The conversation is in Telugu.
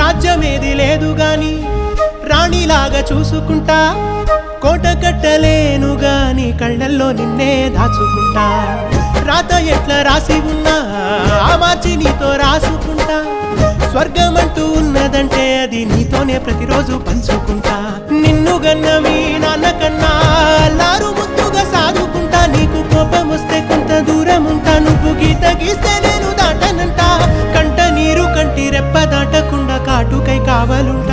రాజ్యమేది లేదు గాని రాణిలాగా చూసుకుంటా, కోట కట్టలేను గాని కళ్ళల్లో నిన్నే దాచుకుంటా. రాత ఎట్లా రాసి ఉన్నా ఆ మార్చి నీతో రాసుకుంటా, స్వర్గమంటూ ఉన్నదంటే అది నీతోనే ప్రతిరోజు పంచుకుంటా. నిన్ను గన్న మీ నాన్నకన్నా అల్లారు ముద్దుగా సాదుకుంటా, నీకు కోపం వస్తే కొంత దూరం ఉంటా, నువ్వు గీత గీస్తే నేను దాటనంటా. కంట నీరు కంటి రెప్ప దాటకుండా కాటుకై కావాలుంటా.